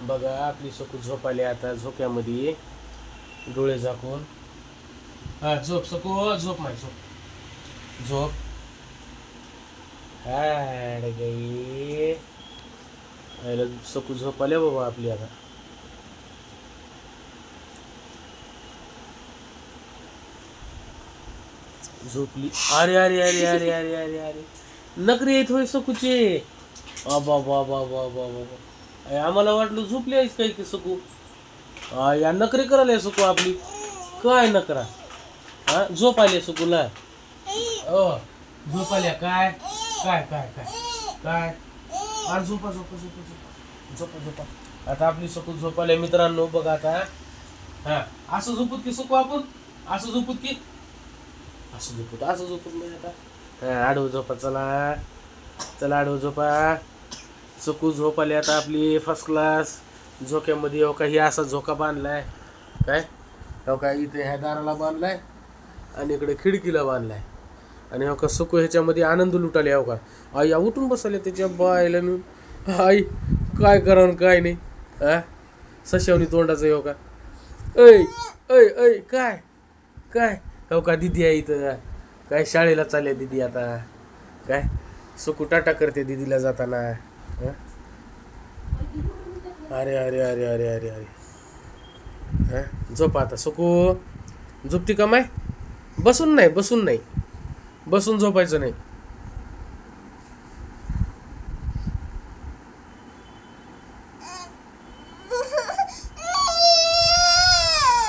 बघा आपली सकू झोपाली आता झोक्यामध्ये डोळे झाकून. हा झोप सकू, झोप माय झोप झोप. हाड गई सकू झोपाले बाबा आपली आता. झोपली. अरे अरे अरे अरे अरे अरे अरे नखरे येत होय सकूचे. बाबा बाबा बाबा बाबा आम्हाला वाटलं झोपली आहेस काही की सकू. या नखरे करायला सकू आपली. काय नकरा. हा झोप आली सुकूला. झोप आल्या काय काय काय काय काय. अरे झोपा झोपा झोपा झोपा झोपा झोपा. आता आपली सकू झोप आल्या मित्रांनो. बघा आता. हा असं झोपूत की सकू आपण. असं झोपूत की असं झोपूत असं झोपूत नाही आता. हा आडवं झोपा चला. चला आडवं झोपा. सकू झोप आली आता आपली फर्स्ट क्लास. झोक्यामध्ये हो का ही असा झोका बांधलाय काय. हो का इथे ह्या दाराला बांधलाय आणि इकडे खिडकीला बांधलाय. आणि हो का सकू ह्याच्यामध्ये आनंद लुटाले. हो का आई उठून बसले त्याच्या बायला. आई काय करा काय नाही. हा सशावनी तोंडाचं. हो का ऐ ऐ ऐ काय काय. हो का दिदी आहे इथं काय. शाळेला चालल्या दिदी आता काय. सकू टाटा करते दिदीला जाताना. अरे अरे अरे अरे अरे अरे झोपा आता सकू. झोपती का माय. बसून नाही बसून नाही. बसून झोपायचं नाही.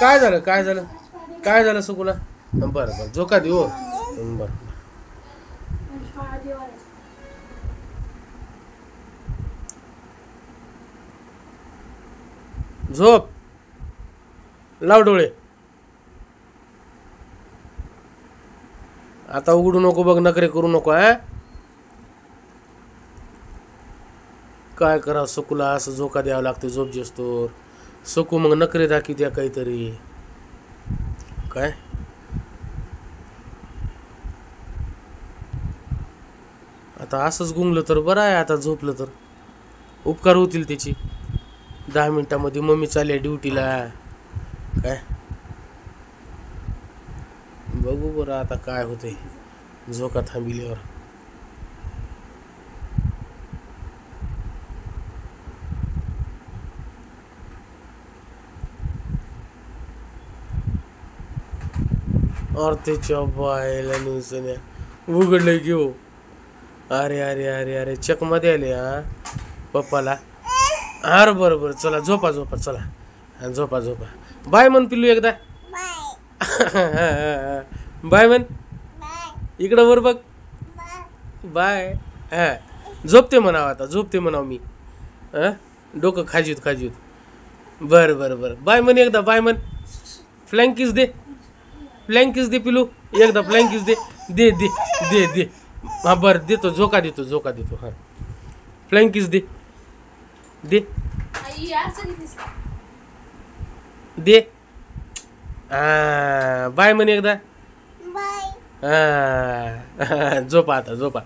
काय झालं काय झालं काय झालं सकूला. बरं बरं झोका देऊ. बरं झोप. लाव डोळे. आता उघडू नको बघ. नखरे करू नको. काय करा सकूला असं झोका द्यावं लागतं झोप जेस्तोर. सकू मग नखरे दाखी द्या काहीतरी काय. आता असंच गुंगलं तर बरं आहे. आता झोपलं तर उपकार होतील त्याची. 10 मिनिटामध्ये मम्मी चालली ड्युटीला काय. बघू बरं आता काय होतंय झोका थांबिल्यावर. त्याच्या बायला न्यूजने उघडलं घेऊ. अरे अरे अरे अरे चकमध्ये आले हा पप्पाला. अरे बरं बरं चला झोपा झोपा चला. झोपा झोपा. बाय म्हण पिल्लू एकदा. बाय म्हण. इकडं वर बघ. बाय. हा झोपते म्हणावं आता. झोपते म्हणावं मी. डोकं खाजीत खाजीत. बरं बरं बरं बाय म्हण एकदा. बाय म्हण. फ्लँकीस दे. फ्लँकीस दे पिलू एकदा. फ्लँकीस दे दे दे दे दे. हा बरं देतो. झोका देतो झोका देतो. हा फ्लँकीस दे दे दे. हा बाय म्हण एकदा. हा झोपा आता झोपा.